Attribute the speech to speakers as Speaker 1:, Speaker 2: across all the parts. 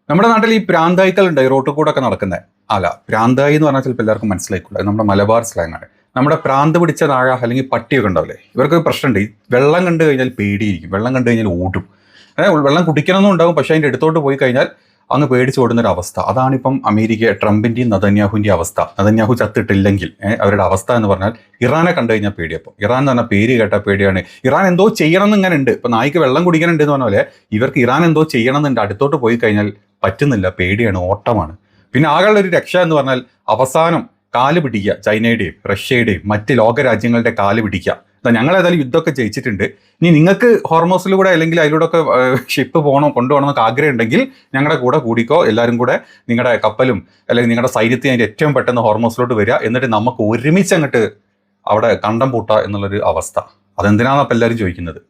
Speaker 1: നമ്മുടെ നാട്ടിൽ ഈ പ്രാന്തായിക്കളുണ്ട് ഈ റോട്ടിൽ കൂടെ ഒക്കെ നടക്കുന്നത്. അല്ല, പ്രാന്തായി എന്ന് പറഞ്ഞാൽ ചിലപ്പോൾ എല്ലാവർക്കും മനസ്സിലായിക്കൂല. നമ്മുടെ മലബാർ സ്ലാങ് ആണ്. നമ്മുടെ പ്രാന്ത് പിടിച്ച നാഴ അല്ലെങ്കിൽ പട്ടിയൊക്കെ ഉണ്ടാവില്ലേ, ഇവർക്ക് പ്രശ്നമുണ്ട്. ഈ വെള്ളം കണ്ടു കഴിഞ്ഞാൽ പേടിയിരിക്കും, വെള്ളം കണ്ടു കഴിഞ്ഞാൽ ഓടും. വെള്ളം കുടിക്കണമെന്നും ഉണ്ടാവും, പക്ഷേ അതിൻ്റെ അടുത്തോട്ട് പോയി കഴിഞ്ഞാൽ അങ്ങ് പേടിച്ച് ഓടുന്നൊരു അവസ്ഥ. അതാണിപ്പം അമേരിക്ക ട്രംപിൻ്റെയും നെതന്യാഹുവിൻ്റെയും അവസ്ഥ. നെതന്യാഹു ചത്തിട്ടില്ലെങ്കിൽ അവരുടെ അവസ്ഥ എന്ന് പറഞ്ഞാൽ ഇറാനെ കണ്ടു കഴിഞ്ഞാൽ പേടിയപ്പോൾ. ഇറാൻ എന്ന് പറഞ്ഞാൽ പേര് കേട്ടാൽ പേടിയാണ്. ഇറാൻ എന്തോ ചെയ്യണം എന്ന് ഇങ്ങനെ ഉണ്ട്. ഇപ്പം നായ്ക്ക് വെള്ളം കുടിക്കാനുണ്ട് എന്ന് പറഞ്ഞ പോലെ ഇവർക്ക് ഇറാൻ എന്തോ ചെയ്യണം എന്നുണ്ട്. അടുത്തോട്ട് പോയി കഴിഞ്ഞാൽ പറ്റുന്നില്ല, പേടിയാണ്, ഓട്ടമാണ്. പിന്നെ ആകെയുള്ള ഒരു രക്ഷ എന്ന് പറഞ്ഞാൽ അവസാനം കാല് പിടിക്കുക, ചൈനയുടെയും റഷ്യയുടെയും മറ്റ് ലോകരാജ്യങ്ങളുടെ കാല് പിടിക്കുക. ഞങ്ങൾ ഏതായാലും യുദ്ധമൊക്കെ ജയിച്ചിട്ടുണ്ട്, ഇനി നിങ്ങൾക്ക് ഹോർമോസിലൂടെ അല്ലെങ്കിൽ അതിലൂടെയൊക്കെ ഷിപ്പ് കൊണ്ടുപോകണം എന്നൊക്കെ ആഗ്രഹം ഉണ്ടെങ്കിൽ ഞങ്ങളുടെ കൂടെ കൂടിക്കോ, എല്ലാവരും കൂടെ നിങ്ങളുടെ കപ്പലും അല്ലെങ്കിൽ നിങ്ങളുടെ സൈന്യത്തെ അതിൻ്റെ ഏറ്റവും പെട്ടെന്ന് ഹോർമോസിലോട്ട് വരിക, എന്നിട്ട് നമുക്ക് ഒരുമിച്ച് അങ്ങോട്ട് അവിടെ കണ്ടം പൂട്ടുക എന്നുള്ളൊരു അവസ്ഥ. അതെന്തിനാണെന്ന് അപ്പം എല്ലാവരും ചോദിക്കുന്നത്.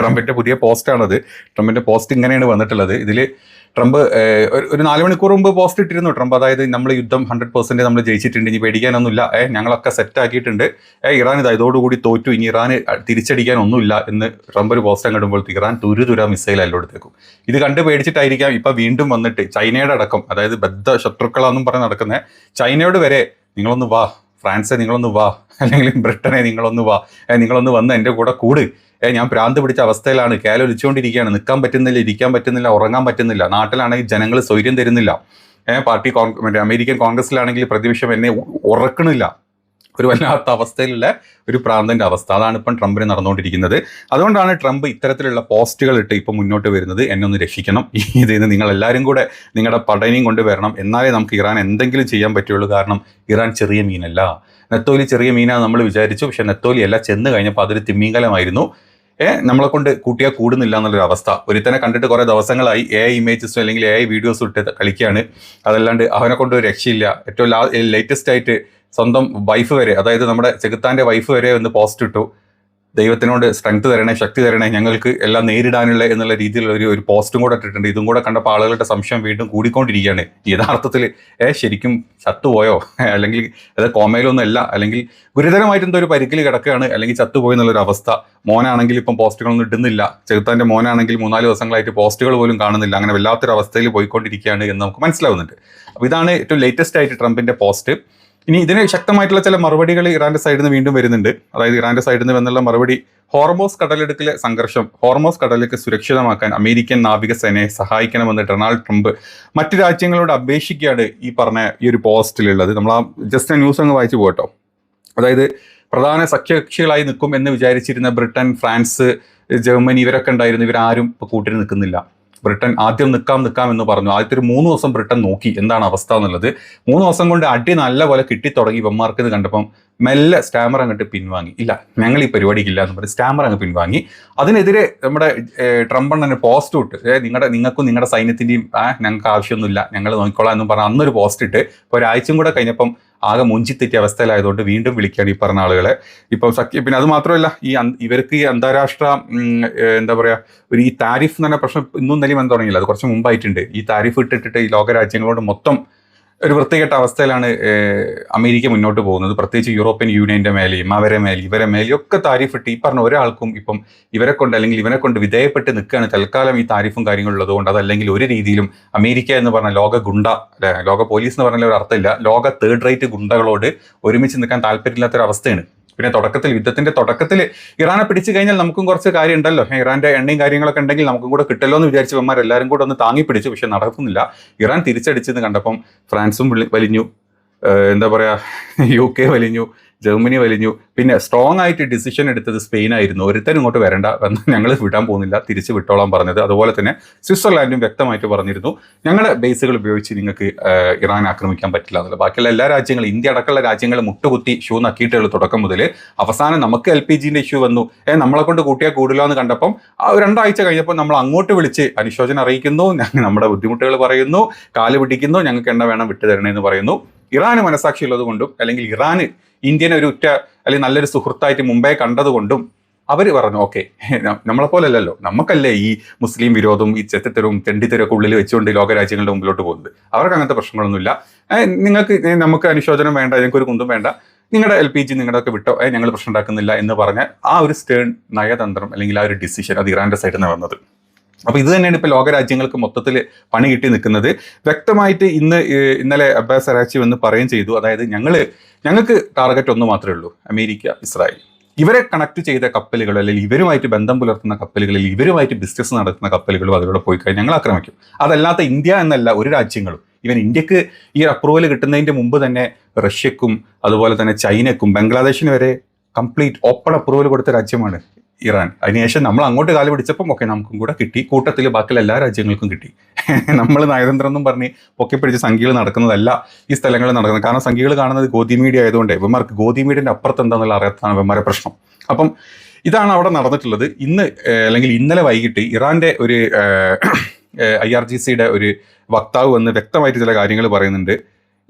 Speaker 1: ട്രംപിൻ്റെ പുതിയ പോസ്റ്റാണത്. ട്രംപിൻ്റെ പോസ്റ്റ് ഇങ്ങനെയാണ് വന്നിട്ടുള്ളത്. ഇതിൽ ട്രംപ് ഒരു 4 മണിക്കൂർ മുമ്പ് പോസ്റ്റ് ഇട്ടിരുന്നു ട്രംപ്. അതായത് നമ്മൾ യുദ്ധം 100% നമ്മൾ ജയിച്ചിട്ടുണ്ട്, ഇനി പേടിക്കാനൊന്നുമില്ല, ഞങ്ങളൊക്കെ സെറ്റാക്കിയിട്ടുണ്ട്, ഇറാൻ ഇതോടുകൂടി തോറ്റു, ഇനി ഇറാന് തിരിച്ചടിക്കാനൊന്നുമില്ല എന്ന് ട്രംപ് ഒരു പോസ്റ്റ് അങ്ങോട്ടുമ്പോഴത്തേക്ക് ഇറാൻ തുരുതുര മിസൈൽ എല്ലായിടത്തേക്കും. ഇത് കണ്ട് പേടിച്ചിട്ടായിരിക്കാം ഇപ്പം വീണ്ടും വന്നിട്ട് ചൈനയുടെ അടക്കം, അതായത് ബദ്ധ ശത്രുക്കളാണെന്നും പറഞ്ഞ് നടക്കുന്നത് ചൈനയോട് വരെ നിങ്ങളൊന്ന് വാ, ഫ്രാൻസെ നിങ്ങളൊന്ന് വാ, അല്ലെങ്കിൽ ബ്രിട്ടനെ നിങ്ങളൊന്ന് വാ, നിങ്ങളൊന്ന് വന്ന് എൻ്റെ കൂടെ കൂട്, ഞാൻ ഭ്രാന്ത് പിടിച്ച അവസ്ഥയിലാണ്, കേലൊലിച്ചുകൊണ്ടിരിക്കുകയാണ്, നിൽക്കാൻ പറ്റുന്നില്ല, ഇരിക്കാൻ പറ്റുന്നില്ല, ഉറങ്ങാൻ പറ്റുന്നില്ല, നാട്ടിലാണെങ്കിൽ ജനങ്ങൾ സ്വൈര്യം തരുന്നില്ല, പാർട്ടി മറ്റേ അമേരിക്കൻ കോൺഗ്രസിലാണെങ്കിൽ പ്രതിപക്ഷം എന്നെ ഉറക്കണില്ല, ഒരു വല്ലാത്ത അവസ്ഥയിലുള്ള ഒരു പ്രാന്തൻ്റെ അവസ്ഥ. അതാണ് ഇപ്പം ട്രംപിന് നടന്നുകൊണ്ടിരിക്കുന്നത്. അതുകൊണ്ടാണ് ട്രംപ് ഇത്തരത്തിലുള്ള പോസ്റ്റുകൾ ഇട്ട് ഇപ്പം മുന്നോട്ട് വരുന്നത്. എന്നെ ഒന്ന് രക്ഷിക്കണം, ഇതിന് നിങ്ങൾ എല്ലാവരും കൂടെ നിങ്ങളുടെ പടനയും കൊണ്ടുവരണം, എന്നാലേ നമുക്ക് ഇറാൻ എന്തെങ്കിലും ചെയ്യാൻ പറ്റുള്ളൂ. കാരണം ഇറാൻ ചെറിയ മീനല്ല. നെത്തോലി ചെറിയ മീനാണ് നമ്മൾ വിചാരിച്ചു, പക്ഷെ നെത്തോലി അല്ല, ചെന്ന് കഴിഞ്ഞപ്പോൾ അതൊരു തിമിംഗലമായിരുന്നു. നമ്മളെ കൊണ്ട് കൂട്ടിയാൽ കൂടുന്നില്ല എന്നുള്ളൊരു അവസ്ഥ. ഒരുത്തനെ കണ്ടിട്ട് കുറേ ദിവസങ്ങളായി AI ഇമേജസും അല്ലെങ്കിൽ AI വീഡിയോസും ഇട്ട് കളിക്കുകയാണ്. അതല്ലാണ്ട് അവനെ കൊണ്ട് ഒരു രക്ഷയില്ല. ഏറ്റവും ലേറ്റസ്റ്റ് ആയിട്ട് സ്വന്തം വൈഫ് വരെ, അതായത് നമ്മുടെ ചെകുത്താൻ്റെ വൈഫ് വരെ ഒന്ന് പോസ്റ്റ് ഇട്ടു, ദൈവത്തിനോട് സ്ട്രെങ്ത് തരണേ, ശക്തി തരണേ, ഞങ്ങൾക്ക് എല്ലാം നേരിടാനുള്ള എന്നുള്ള രീതിയിലുള്ള ഒരു പോസ്റ്റും കൂടെ ഇട്ടിട്ടുണ്ട്. ഇതും കൂടെ കണ്ടപ്പോൾ ആളുകളുടെ സംശയം വീണ്ടും കൂടിക്കൊണ്ടിരിക്കുകയാണ്. യഥാർത്ഥത്തിൽ ശരിക്കും ചത്തുപോയോ, അല്ലെങ്കിൽ അത് കോമയിലൊന്നും അല്ല, അല്ലെങ്കിൽ ഗുരുതരമായിട്ട് എന്തോ ഒരു പരിക്കിൽ കിടക്കുകയാണ്, അല്ലെങ്കിൽ ചത്തുപോയി എന്നുള്ളൊരു അവസ്ഥ. മോനാണെങ്കിൽ ഇപ്പം പോസ്റ്റുകളൊന്നും ഇടുന്നില്ല. ചെറുത്താൻ്റെ മോനാണെങ്കിൽ 3-4 ദിവസങ്ങളായിട്ട് പോസ്റ്റുകൾ പോലും കാണുന്നില്ല. അങ്ങനെ വല്ലാത്തൊരു അവസ്ഥയിൽ പോയിക്കൊണ്ടിരിക്കുകയാണ് എന്ന് നമുക്ക് മനസ്സിലാവുന്നുണ്ട്. അപ്പോൾ ഇതാണ് ഏറ്റവും ലേറ്റസ്റ്റ് ആയിട്ട് ട്രംപിൻ്റെ പോസ്റ്റ്. ഇനി ഇതിന് ശക്തമായിട്ടുള്ള ചില മറുപടികൾ ഇറാന്റെ സൈഡിൽ നിന്ന് വീണ്ടും വരുന്നുണ്ട്. അതായത് ഇറാന്റെ സൈഡിൽ നിന്ന് വന്നുള്ള മറുപടി, ഹോർമോസ് കടലിടുക്കിലെ സംഘർഷം, ഹോർമോസ് കടലിലേക്ക് സുരക്ഷിതമാക്കാൻ അമേരിക്കൻ നാവികസേനയെ സഹായിക്കണമെന്ന് ഡൊണാൾഡ് ട്രംപ് മറ്റു രാജ്യങ്ങളോട് അപേക്ഷിക്കുകയാണ് ഈ പറഞ്ഞ ഈ ഒരു പോസ്റ്റിലുള്ളത്. നമ്മൾ ആ ജസ്റ്റ് ന്യൂസ് അങ്ങ് വായിച്ചു പോകട്ടോ. അതായത് പ്രധാന സഖ്യകക്ഷികളായി നിൽക്കും എന്ന് വിചാരിച്ചിരുന്ന ബ്രിട്ടൻ, ഫ്രാൻസ്, ജർമ്മനി ഇവരൊക്കെ ഉണ്ടായിരുന്നു. ഇവരാരും ഇപ്പോൾ കൂട്ടിന് നിൽക്കുന്നില്ല. ബ്രിട്ടൻ ആദ്യം നിൽക്കാം എന്ന് പറഞ്ഞു. ആദ്യത്തെ ഒരു 3 ദിവസം ബ്രിട്ടൻ നോക്കി എന്താണ് അവസ്ഥ എന്നുള്ളത്. 3 ദിവസം കൊണ്ട് അടി നല്ല പോലെ കിട്ടിത്തുടങ്ങി ഇവന്മാർക്ക് എന്ന് കണ്ടപ്പം മെല്ലെ സ്റ്റാമർ അങ്ങോട്ട് പിൻവാങ്ങി. ഇല്ല, ഞങ്ങൾ ഈ പരിപാടിക്കില്ല എന്ന് പറഞ്ഞ് സ്റ്റാമർ അങ്ങ് പിൻവാങ്ങി. അതിനെതിരെ നമ്മുടെ ട്രംപ് തന്നെ പോസ്റ്റ് ഇട്ട്, നിങ്ങൾക്കും നിങ്ങളുടെ സൈന്യത്തിൻ്റെയും ഞങ്ങൾക്ക് ആവശ്യമൊന്നുമില്ല, ഞങ്ങൾ നോക്കിക്കോളാം എന്നും പറഞ്ഞ് അന്നൊരു പോസ്റ്റ് ഇട്ട് ഇപ്പോൾ ഒരാഴ്ചയും കൂടെ കഴിഞ്ഞപ്പം ആകെ മുഞ്ചിത്തെറ്റിയ അവസ്ഥയിലായതുകൊണ്ട് വീണ്ടും വിളിക്കുകയാണ് ഈ പറഞ്ഞ ആളുകളെ. ഇപ്പം പിന്നെ അത് മാത്രമല്ല, ഇവർക്ക് ഈ അന്താരാഷ്ട്ര എന്താ പറയുക, ഈ താരിഫ് എന്ന് പറഞ്ഞ പ്രശ്നം ഇന്നും നിലയും വന്ന് തുടങ്ങിയില്ല, അത് കുറച്ച് മുമ്പായിട്ടുണ്ട്. ഈ താരിഫ് ഇട്ടിട്ട് ഈ ലോകരാജ്യങ്ങളോട് മൊത്തം ഒരു വൃത്തികെട്ട അവസ്ഥയിലാണ് അമേരിക്ക മുന്നോട്ട് പോകുന്നത്. പ്രത്യേകിച്ച് യൂറോപ്യൻ യൂണിയൻ്റെ മേലെയും ഇവരെ മേലെയും ഒക്കെ താരിഫ് ഇട്ട് ഈ പറഞ്ഞ ഒരാൾക്കും ഇപ്പം ഇവരെ കൊണ്ട് അല്ലെങ്കിൽ ഇവനെ കൊണ്ട് വിധേയപ്പെട്ട് നിൽക്കുകയാണ് തൽക്കാലം ഈ താരിഫും കാര്യങ്ങളുള്ളതുകൊണ്ട്. അതല്ലെങ്കിൽ ഒരു രീതിയിലും അമേരിക്ക എന്ന് പറഞ്ഞ ലോക ഗുണ്ട, ലോക പോലീസ് എന്ന് പറഞ്ഞാൽ ഒരു അർത്ഥമില്ല, ലോക 3rd റേറ്റ് ഗുണ്ടകളോട് ഒരുമിച്ച് നിൽക്കാൻ താല്പര്യമില്ലാത്തൊരവസ്ഥയാണ്. പിന്നെ യുദ്ധത്തിന്റെ തുടക്കത്തിൽ ഇറാനെ പിടിച്ചു കഴിഞ്ഞാൽ നമുക്കും കുറച്ച് കാര്യം ഉണ്ടല്ലോ, ഇറാന്റെ എണ്ണയും കാര്യങ്ങളൊക്കെ ഉണ്ടെങ്കിൽ നമുക്കും കൂടെ കിട്ടല്ലോ എന്ന് വിചാരിച്ച് ഇവന്മാർ എല്ലാവരും കൂടെ ഒന്ന് താങ്ങി പിടിച്ചു. പക്ഷെ നടക്കുന്നില്ല. ഇറാൻ തിരിച്ചടിച്ചെന്ന് കണ്ടപ്പം ഫ്രാൻസും വലിഞ്ഞു, എന്താ പറയുക, UK വലിഞ്ഞു, ജർമ്മനി വലിഞ്ഞു. പിന്നെ സ്ട്രോങ് ആയിട്ട് ഡിസിഷൻ എടുത്തത് സ്പെയിനായിരുന്നു. ഒരുത്തരും ഇങ്ങോട്ട് വരണ്ട, ഞങ്ങൾ വിടാൻ പോകുന്നില്ല, തിരിച്ച് വിട്ടോളാൻ പറഞ്ഞത്. അതുപോലെ തന്നെ സ്വിറ്റ്സർലാൻഡും വ്യക്തമായിട്ട് പറഞ്ഞിരുന്നു, ഞങ്ങളുടെ ബേസുകൾ ഉപയോഗിച്ച് നിങ്ങൾക്ക് ഇറാൻ ആക്രമിക്കാൻ പറ്റില്ല എന്നുള്ളത്. ബാക്കിയുള്ള എല്ലാ രാജ്യങ്ങളും, ഇന്ത്യ അടക്കമുള്ള രാജ്യങ്ങൾ മുട്ടുകുത്തി ഷൂ നക്കിയിട്ടുള്ളൂ തുടക്കം മുതൽ. അവസാനം നമുക്ക് LPGൻ്റെ ഇഷ്യൂ വന്നു, നമ്മളെ കൊണ്ട് കൂട്ടിയാൽ കൂടില്ല എന്ന് കണ്ടപ്പം 2 ആഴ്ച കഴിഞ്ഞപ്പോൾ നമ്മൾ അങ്ങോട്ട് വിളിച്ച് അനുശോചനം അറിയിക്കുന്നു, നമ്മുടെ ബുദ്ധിമുട്ടുകൾ പറയുന്നു, കാല് പിടിക്കുന്നു, ഞങ്ങൾക്ക് എണ്ണ വേണം വിട്ടു തരണേന്ന് പറയുന്നു. ഇറാന് മനസാക്ഷി ഉള്ളത് കൊണ്ടും അല്ലെങ്കിൽ ഇറാന് ഇന്ത്യനെ ഒരു അല്ലെങ്കിൽ നല്ലൊരു സുഹൃത്തായിട്ട് മുമ്പേ കണ്ടതുകൊണ്ടും അവർ പറഞ്ഞു, ഓക്കെ, നമ്മളെപ്പോലെ അല്ലല്ലോ, നമുക്കല്ലേ ഈ മുസ്ലിം വിരോധവും ഈ ചെത്തിത്തരവും തെണ്ടിത്തരവും ഉള്ളിൽ വെച്ചുകൊണ്ട് ലോകരാജ്യങ്ങളുടെ മുമ്പിലോട്ട് പോകുന്നത്. അവർക്ക് അങ്ങനത്തെ പ്രശ്നങ്ങളൊന്നുമില്ല. നമുക്ക് അനുശോചനം വേണ്ട, ഞങ്ങൾക്കൊരു കുന്തും വേണ്ട, നിങ്ങളുടെ LPG നിങ്ങളുടെയൊക്കെ വിട്ടോ, ഞങ്ങൾ പ്രശ്നം ഉണ്ടാക്കുന്നില്ല എന്ന് പറഞ്ഞ ആ ഒരു സ്റ്റേൺ നയതന്ത്രം അല്ലെങ്കിൽ ആ ഒരു ഡിസിഷൻ അത് ഇറാന്റെ സൈഡിൽ നിന്ന് വന്നത്. അപ്പോൾ ഇത് തന്നെയാണ് ഇപ്പോൾ ലോകരാജ്യങ്ങൾക്ക് മൊത്തത്തിൽ പണി കിട്ടി നിൽക്കുന്നത്. വ്യക്തമായിട്ട് ഇന്നലെ അബ്ബാസ് അറാക്ചി വന്ന് പറയുകയും ചെയ്തു, അതായത് ഞങ്ങൾക്ക് ടാർഗറ്റ് ഒന്ന് മാത്രമേ ഉള്ളൂ, അമേരിക്ക, ഇസ്രായേൽ. ഇവരെ കണക്ട് ചെയ്ത കപ്പലുകൾ, അല്ലെങ്കിൽ ഇവരുമായിട്ട് ബന്ധം പുലർത്തുന്ന കപ്പലുകളിൽ ഇവരുമായിട്ട് ബിസിനസ് നടത്തുന്ന കപ്പലുകളും അതിലൂടെ പോയി കഴിഞ്ഞാൽ ഞങ്ങൾ ആക്രമിക്കും. അതല്ലാത്ത ഇന്ത്യ എന്നല്ല ഒരു രാജ്യങ്ങളും. ഈവൻ ഇന്ത്യക്ക് ഈ അപ്രൂവൽ കിട്ടുന്നതിൻ്റെ മുമ്പ് തന്നെ റഷ്യക്കും അതുപോലെ തന്നെ ചൈനക്കും ബംഗ്ലാദേശിന് വരെ കംപ്ലീറ്റ് ഓപ്പൺ അപ്രൂവൽ കൊടുത്ത രാജ്യമാണ് ഇറാൻ. അതിനുശേഷം നമ്മൾ അങ്ങോട്ട് കാല് പിടിച്ചപ്പം ഒക്കെ നമുക്കും കൂടെ കിട്ടി, കൂട്ടത്തിൽ ബാക്കിയുള്ള എല്ലാ രാജ്യങ്ങൾക്കും കിട്ടി. നമ്മൾ നയതന്ത്രം എന്നും പറഞ്ഞ് പൊക്കിപ്പിടിച്ച് സംഖ്യകൾ നടക്കുന്നതല്ല ഈ സ്ഥലങ്ങളിൽ നടക്കുന്നത്. കാരണം സംഖ്യകൾ കാണുന്നത് ഗോദി മീഡിയ ആയതുകൊണ്ട് ഇവന്മാർക്ക് ഗോദി മീഡിയൻ്റെ അപ്പുറത്ത് എന്താണെന്നുള്ള അറിയാത്തതാണ് ഇവന്മാരെ പ്രശ്നം. അപ്പം ഇതാണ് അവിടെ നടന്നിട്ടുള്ളത്. അല്ലെങ്കിൽ ഇന്നലെ വൈകിട്ട് ഇറാൻ്റെ ഒരു IRGCയുടെ ഒരു വക്താവ് വന്ന് വ്യക്തമായിട്ട് ചില കാര്യങ്ങൾ പറയുന്നുണ്ട്.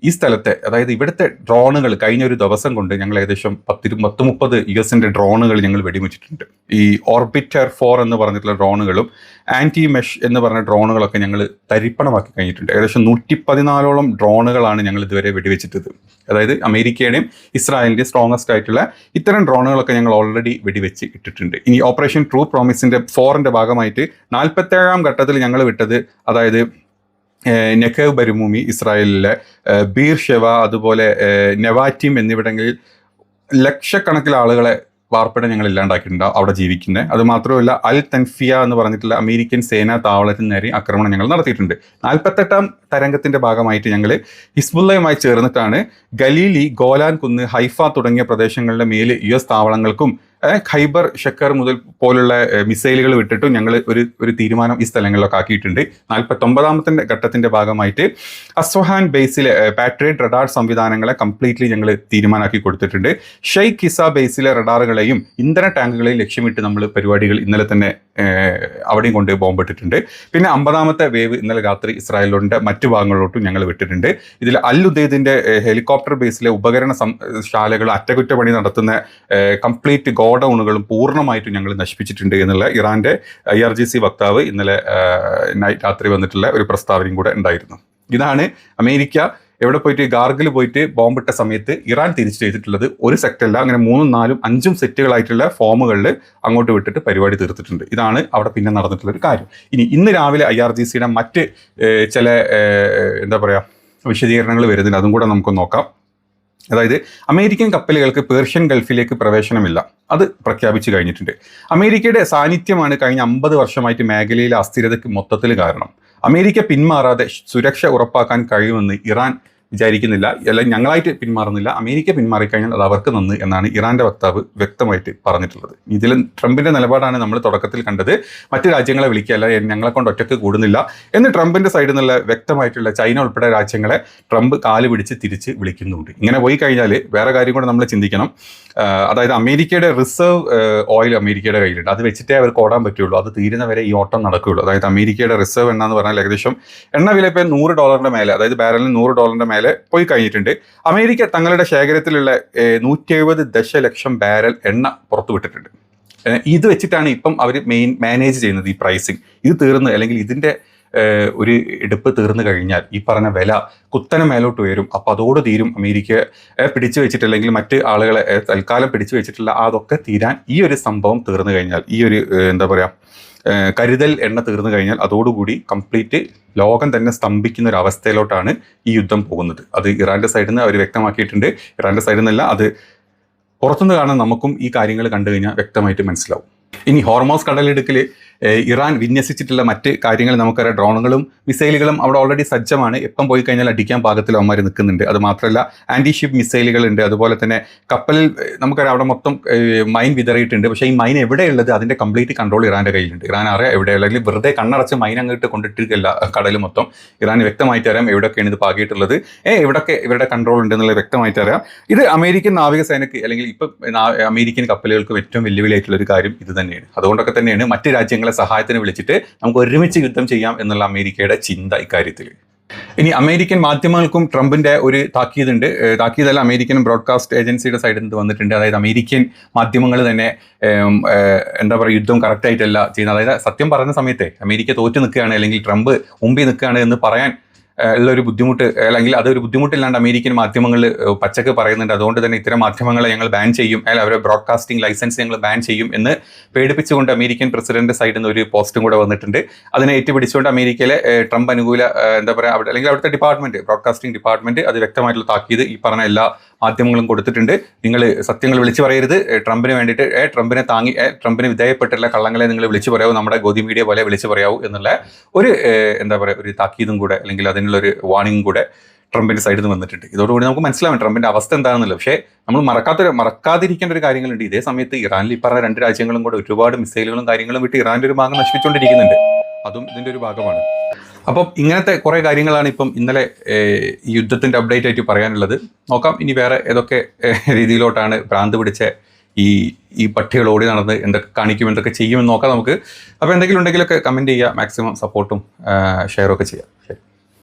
Speaker 1: ഈ സ്ഥലത്തെ, അതായത് ഇവിടുത്തെ ഡ്രോണുകൾ കഴിഞ്ഞ ഒരു ദിവസം കൊണ്ട് ഞങ്ങൾ ഏകദേശം 10-30 US ഡ്രോണുകൾ ഞങ്ങൾ വെടിവെച്ചിട്ടുണ്ട്. ഈ ഓർബിറ്റർ 4 എന്ന് പറഞ്ഞിട്ടുള്ള ഡ്രോണുകളും ആൻറ്റി മെഷ് എന്ന് പറഞ്ഞ ഡ്രോണുകളൊക്കെ ഞങ്ങൾ തരിപ്പണമാക്കി കഴിഞ്ഞിട്ടുണ്ട്. ഏകദേശം 114ഓളം ഡ്രോണുകളാണ് ഞങ്ങൾ ഇതുവരെ വെടിവെച്ചിട്ടത്. അതായത് അമേരിക്കയുടെയും ഇസ്രായേലിൻ്റെയും സ്ട്രോങ്ങസ്റ്റ് ആയിട്ടുള്ള ഇത്തരം ഡ്രോണുകളൊക്കെ ഞങ്ങൾ ഓൾറെഡി വെടിവെച്ച് ഇട്ടിട്ടുണ്ട്. ഇനി ഓപ്പറേഷൻ ട്രൂ പ്രോമിസിൻ്റെ 4ൻ്റെ ഭാഗമായിട്ട് 47ാം ഘട്ടത്തിൽ ഞങ്ങൾ വിട്ടത്, അതായത് നെഖേവ് മരുഭൂമി ഇസ്രായേലിലെ ബീർ ഷെവ അതുപോലെ നെവാറ്റിം എന്നിവിടങ്ങളിൽ ലക്ഷക്കണക്കിന് ആളുകളെ വാർപ്പിടം ഞങ്ങൾ ഇല്ലാണ്ടാക്കിയിട്ടുണ്ട് അവിടെ ജീവിക്കുന്നത്. അത് മാത്രമല്ല അൽ തൻഫിയ എന്ന് പറഞ്ഞിട്ടുള്ള അമേരിക്കൻ സേനാ താവളത്തിന് നേരെ ആക്രമണം ഞങ്ങൾ നടത്തിയിട്ടുണ്ട്. 48ാം തരംഗത്തിന്റെ ഭാഗമായിട്ട് ഞങ്ങൾ ഹിസ്ബുള്ളയുമായി ചേർന്നിട്ടാണ് ഗലീലി, ഗോലാൻ കുന്ന്, ഹൈഫ തുടങ്ങിയ പ്രദേശങ്ങളുടെ മേൽ US താവളങ്ങൾക്കും ഖൈബർ ഷക്കർ മുതൽ പോലുള്ള മിസൈലുകൾ വിട്ടിട്ടും ഞങ്ങൾ ഒരു തീരുമാനം ഈ സ്ഥലങ്ങളിലൊക്കെ ആക്കിയിട്ടുണ്ട്. 49ാമത്തെ ഘട്ടത്തിന്റെ ഭാഗമായിട്ട് അസ്വഹാൻ ബേസിലെ പാട്രിയറ്റ് റഡാർ സംവിധാനങ്ങളെ കംപ്ലീറ്റ്ലി ഞങ്ങൾ തീരുമാനമാക്കി കൊടുത്തിട്ടുണ്ട്. ഷെയ്ഖ് ഹിസ ബേസിലെ റഡാറുകളെയും ഇന്ധന ടാങ്കുകളെയും ലക്ഷ്യമിട്ട് നമ്മൾ പരിപാടികൾ ഇന്നലെ തന്നെ അവിടെയും കൊണ്ട് ബോംബിട്ടിട്ടുണ്ട്. പിന്നെ 50ാമത്തെ വേവ് ഇന്നലെ രാത്രി ഇസ്രായേലിൻ്റെ മറ്റു ഭാഗങ്ങളിലോട്ടും ഞങ്ങൾ വിട്ടിട്ടുണ്ട്. ഇതിൽ അൽ ഉദൈദിൻ്റെ ഹെലികോപ്റ്റർ ബേസിലെ ഉപകരണ ശാലകൾ, അറ്റകുറ്റപ്പണി നടത്തുന്ന കംപ്ലീറ്റ് ഗോഡൌണുകളും പൂർണ്ണമായിട്ടും ഞങ്ങൾ നശിപ്പിച്ചിട്ടുണ്ട് എന്നുള്ള ഇറാൻ്റെ IRGC വക്താവ് ഇന്നലെ രാത്രി വന്നിട്ടുള്ള ഒരു പ്രസ്താവനയും കൂടെ ഉണ്ടായിരുന്നു. ഇതാണ് അമേരിക്ക എവിടെ പോയിട്ട് ഗാർഗിൽ പോയിട്ട് ബോംബിട്ട സമയത്ത് ഇറാൻ തിരിച്ചു ചെയ്തിട്ടുള്ളത്. ഒരു സെക്ടല്ല, അങ്ങനെ 3, 4, 5 സെറ്റുകളായിട്ടുള്ള ഫോമുകളിൽ അങ്ങോട്ട് വിട്ടിട്ട് പരിപാടി തീർത്തിട്ടുണ്ട്. ഇതാണ് അവിടെ പിന്നെ നടന്നിട്ടുള്ള ഒരു കാര്യം. ഇന്ന് രാവിലെ IRGCയുടെ മറ്റ് ചില വിശദീകരണങ്ങൾ വരുന്നുണ്ട്, അതും കൂടെ നമുക്ക് നോക്കാം. അതായത് അമേരിക്കൻ കപ്പലുകൾക്ക് പേർഷ്യൻ ഗൾഫിലേക്ക് പ്രവേശനമില്ല, അത് പ്രഖ്യാപിച്ചു കഴിഞ്ഞിട്ടുണ്ട്. അമേരിക്കയുടെ സാന്നിധ്യമാണ് കഴിഞ്ഞ 50 വർഷമായിട്ട് മേഖലയിലെ അസ്ഥിരതയ്ക്ക് മൊത്തത്തിൽ കാരണം. അമേരിക്ക പിന്മാറാതെ സുരക്ഷ ഉറപ്പാക്കാൻ കഴിയുമെന്ന് ഇറാൻ വിചാരിക്കുന്നില്ല, അല്ലെങ്കിൽ ഞങ്ങളായിട്ട് പിന്മാറുന്നില്ല. അമേരിക്ക പിന്മാറിക്കഴിഞ്ഞാൽ അത് അവർക്ക് നന്ന് എന്നാണ് ഇറാൻ്റെ വക്താവ് വ്യക്തമായിട്ട് പറഞ്ഞിട്ടുള്ളത്. ഇതിൽ ട്രംപിൻ്റെ നിലപാടാണ് നമ്മൾ തുടക്കത്തിൽ കണ്ടത്. മറ്റു രാജ്യങ്ങളെ വിളിക്കുകയല്ല, ഞങ്ങളെ കൊണ്ട് ഒറ്റക്ക് കൂടുന്നില്ല എന്ന് ട്രംപിൻ്റെ സൈഡിൽ നിന്നുള്ള വ്യക്തമായിട്ടുള്ള ചൈന ഉൾപ്പെടെ രാജ്യങ്ങളെ ട്രംപ് കാല് പിടിച്ച് തിരിച്ച് വിളിക്കുന്നുണ്ട്. ഇങ്ങനെ പോയി കഴിഞ്ഞാൽ വേറെ കാര്യം കൂടെ നമ്മൾ ചിന്തിക്കണം. അതായത് അമേരിക്കയുടെ റിസർവ് ഓയിൽ അമേരിക്കയുടെ കയ്യിലുണ്ട്, അത് വെച്ചിട്ടേ അവർക്ക് ഓടാൻ പറ്റുള്ളൂ. അത് തീരുന്നവരെ ഈ ഓട്ടം നടക്കുകയുള്ളൂ. അതായത് അമേരിക്കയുടെ റിസർവ് എണ്ണ എന്ന് പറഞ്ഞാൽ ഏകദേശം എണ്ണ വില ഇപ്പോൾ $100 മേലെ, അതായത് ബാരലിന് $100 മേലെ പോയി കഴിഞ്ഞിട്ടുണ്ട്. അമേരിക്ക തങ്ങളുടെ ശേഖരത്തിലുള്ള 170 ദശലക്ഷം ബാരൽ എണ്ണ പുറത്തുവിട്ടിട്ടുണ്ട്. ഇത് വെച്ചിട്ടാണ് ഇപ്പം അവർ മാനേജ് ചെയ്യുന്നത് ഈ പ്രൈസിങ്. ഇത് തീർന്ന്, അല്ലെങ്കിൽ ഇതിൻ്റെ ഒരു എടുപ്പ് തീർന്നു കഴിഞ്ഞാൽ ഈ പറഞ്ഞ വില കുത്തനെ മേലോട്ട് ഉയരും. അപ്പോൾ അതോട് തീരും. അമേരിക്ക പിടിച്ചു വെച്ചിട്ടില്ലെങ്കിൽ മറ്റ് ആളുകളെ തൽക്കാലം പിടിച്ചു വെച്ചിട്ടില്ല, അതൊക്കെ തീരാൻ ഈ ഒരു സംഭവം തീർന്നു കഴിഞ്ഞാൽ, ഈ ഒരു കരുതൽ എണ്ണ തീർന്നു കഴിഞ്ഞാൽ അതോടുകൂടി കംപ്ലീറ്റ് ലോകം തന്നെ സ്തംഭിക്കുന്ന ഒരു അവസ്ഥയിലോട്ടാണ് ഈ യുദ്ധം പോകുന്നത്. അത് ഇറാൻ്റെ സൈഡിൽ നിന്ന് അവർ വ്യക്തമാക്കിയിട്ടുണ്ട്. ഇറാൻ്റെ സൈഡിൽ നിന്നല്ല, അത് പുറത്തുനിന്ന് കാണാൻ നമുക്കും ഈ കാര്യങ്ങൾ കണ്ടു കഴിഞ്ഞാൽ വ്യക്തമായിട്ട് മനസ്സിലാവും. ഇനി ഹോർമോസ് കടലിടുക്കിൽ ഇറാൻ വിന്യസിച്ചിട്ടുള്ള മറ്റ് കാര്യങ്ങൾ നമുക്കറിയാം. ഡ്രോണുകളും മിസൈലുകളും അവിടെ ഓൾറെഡി സജ്ജമാണ്. എപ്പം പോയി കഴിഞ്ഞാൽ അടിക്കാൻ പാകത്തിൽ അവന്മാർ നിൽക്കുന്നുണ്ട്. അത് മാത്രമല്ല ആൻറ്റി ഷിപ്പ് മിസൈലുകളുണ്ട്. അതുപോലെ തന്നെ കപ്പലിൽ നമുക്കറിയാം അവിടെ മൊത്തം മൈൻ വിതറിയിട്ടുണ്ട്. പക്ഷേ ഈ മൈൻ എവിടെയുള്ളത് അതിൻ്റെ കംപ്ലീറ്റ് കൺട്രോൾ ഇറാൻ്റെ കയ്യിലുണ്ട്. ഇറാൻ അറിയാം എവിടെ, അല്ലെങ്കിൽ വെറുതെ കണ്ണടച്ച് മൈൻ അങ്ങോട്ട് കൊണ്ടിട്ടില്ല കടൽ മൊത്തം. ഇറാൻ വ്യക്തമായിട്ട് അറിയാം എവിടെയൊക്കെയാണ് ഇത് പാകിയിട്ടുള്ളത്, എവിടെയൊക്കെ ഇവരുടെ കൺട്രോൾ ഉണ്ടെന്നുള്ളത് വ്യക്തമായിട്ട് അറിയാം. ഇത് അമേരിക്കൻ നാവികസേനയ്ക്ക്, അല്ലെങ്കിൽ ഇപ്പം അമേരിക്കൻ കപ്പലുകൾക്ക് ഏറ്റവും വെല്ലുവിളിയായിട്ടുള്ളൊരു കാര്യം ഇത് തന്നെയാണ്. അതുകൊണ്ടൊക്കെ തന്നെയാണ് മറ്റ് രാജ്യങ്ങളെ സഹായത്തിന് വിളിച്ചിട്ട് നമുക്ക് ഒരുമിച്ച് യുദ്ധം ചെയ്യാം എന്നുള്ള അമേരിക്കയുടെ ചിന്ത ഇക്കാര്യത്തിൽ. ഇനി അമേരിക്കൻ മാധ്യമങ്ങൾക്കും ട്രംപിൻ്റെ ഒരു താക്കീതുണ്ട്. താക്കീതല്ല, അമേരിക്കൻ ബ്രോഡ്കാസ്റ്റ് ഏജൻസിയുടെ സൈഡിൽ നിന്ന് വന്നിട്ടുണ്ട്. അതായത് അമേരിക്കൻ മാധ്യമങ്ങൾ തന്നെ യുദ്ധം കറക്റ്റായിട്ടല്ല ചെയ്യുന്നത്. അതായത് സത്യം പറയുന്ന സമയത്തെ അമേരിക്ക തോറ്റു നിൽക്കുകയാണ്, അല്ലെങ്കിൽ ട്രംപ് മുമ്പിൽ നിൽക്കുകയാണ് എന്ന് പറയാൻ ഉള്ളൊരു ബുദ്ധിമുട്ട്, അല്ലെങ്കിൽ അതൊരു ബുദ്ധിമുട്ടില്ലാണ്ട് അമേരിക്കൻ മാധ്യമങ്ങൾ പച്ചക്ക് പറയുന്നുണ്ട്. അതുകൊണ്ട് തന്നെ ഇത്തരം മാധ്യമങ്ങളെ ഞങ്ങൾ ബാൻ ചെയ്യും, അല്ലെങ്കിൽ അവരെ ബ്രോഡ്കാസ്റ്റിംഗ് ലൈസൻസ് ഞങ്ങൾ ബാൻ ചെയ്യും എന്ന് പേടിപ്പിച്ചുകൊണ്ട് അമേരിക്കൻ പ്രസിഡന്റ് സൈഡിൽ നിന്ന് ഒരു പോസ്റ്റും കൂടെ വന്നിട്ടുണ്ട്. അതിനെ ഏറ്റുപിടിച്ചുകൊണ്ട് അമേരിക്കയിലെ ട്രംപ് അനുകൂല എന്താ പറയുക അവിടെ, അല്ലെങ്കിൽ അവിടുത്തെ ഡിപ്പാർട്ട്മെന്റ്, ബ്രോഡ്കാസ്റ്റിംഗ് ഡിപ്പാർട്ട്മെന്റ് അത് വ്യക്തമായിട്ടുള്ള താക്കീത് ഈ പറഞ്ഞ എല്ലാ മാധ്യമങ്ങളും കൊടുത്തിട്ടുണ്ട്. നിങ്ങൾ സത്യങ്ങൾ വിളിച്ചു പറയരുത്, ട്രംപിന് വേണ്ടിയിട്ട് ട്രംപിന് വിധേയപ്പെട്ടുള്ള കള്ളങ്ങളെ നിങ്ങൾ വിളിച്ചു പറയാവൂ, നമ്മുടെ ഗോദി മീഡിയ പോലെ വിളിച്ചു പറയാവൂ എന്നുള്ള ഒരു എന്താ പറയുക ഒരു താക്കീതും കൂടെ, അല്ലെങ്കിൽ അതിനുള്ളൊരു വാർണിംഗും കൂടെ ട്രംപിന്റെ സൈഡിൽ നിന്ന് വന്നിട്ടുണ്ട്. ഇതോടുകൂടി നമുക്ക് മനസ്സിലാവും ട്രംപിന്റെ അവസ്ഥ എന്താണെന്നുള്ളത്. പക്ഷേ നമ്മൾ മറക്കാതിരിക്കേണ്ട ഒരു കാര്യങ്ങളുണ്ട്. ഇതേ സമയത്ത് ഇറാനിൽ ഈ പറഞ്ഞ 2 രാജ്യങ്ങളും കൂടെ ഒരുപാട് മിസൈലുകളും കാര്യങ്ങളും വിട്ട് ഇറാന്റെ ഒരു ഭാഗം നശിപ്പിച്ചുകൊണ്ടിരിക്കുന്നുണ്ട്. അതും ഇതിന്റെ ഒരു ഭാഗമാണ്. അപ്പം ഇങ്ങനത്തെ കുറേ കാര്യങ്ങളാണ് ഇപ്പം ഇന്നലെ ഈ യുദ്ധത്തിന്റെ അപ്ഡേറ്റ് ആയിട്ട് പറയാനുള്ളത്. നോക്കാം ഇനി വേറെ ഏതൊക്കെ രീതിയിലോട്ടാണ് ഭ്രാന്ത് പിടിച്ച ഈ പട്ടികൾ ഓടി നടന്ന് എന്തൊക്കെ കാണിക്കും, എന്തൊക്കെ ചെയ്യുമെന്ന് നോക്കാം നമുക്ക്. അപ്പോൾ എന്തെങ്കിലും ഉണ്ടെങ്കിലൊക്കെ കമൻറ്റ് ചെയ്യുക, മാക്സിമം സപ്പോർട്ടും ഷെയറും ഒക്കെ ചെയ്യുക.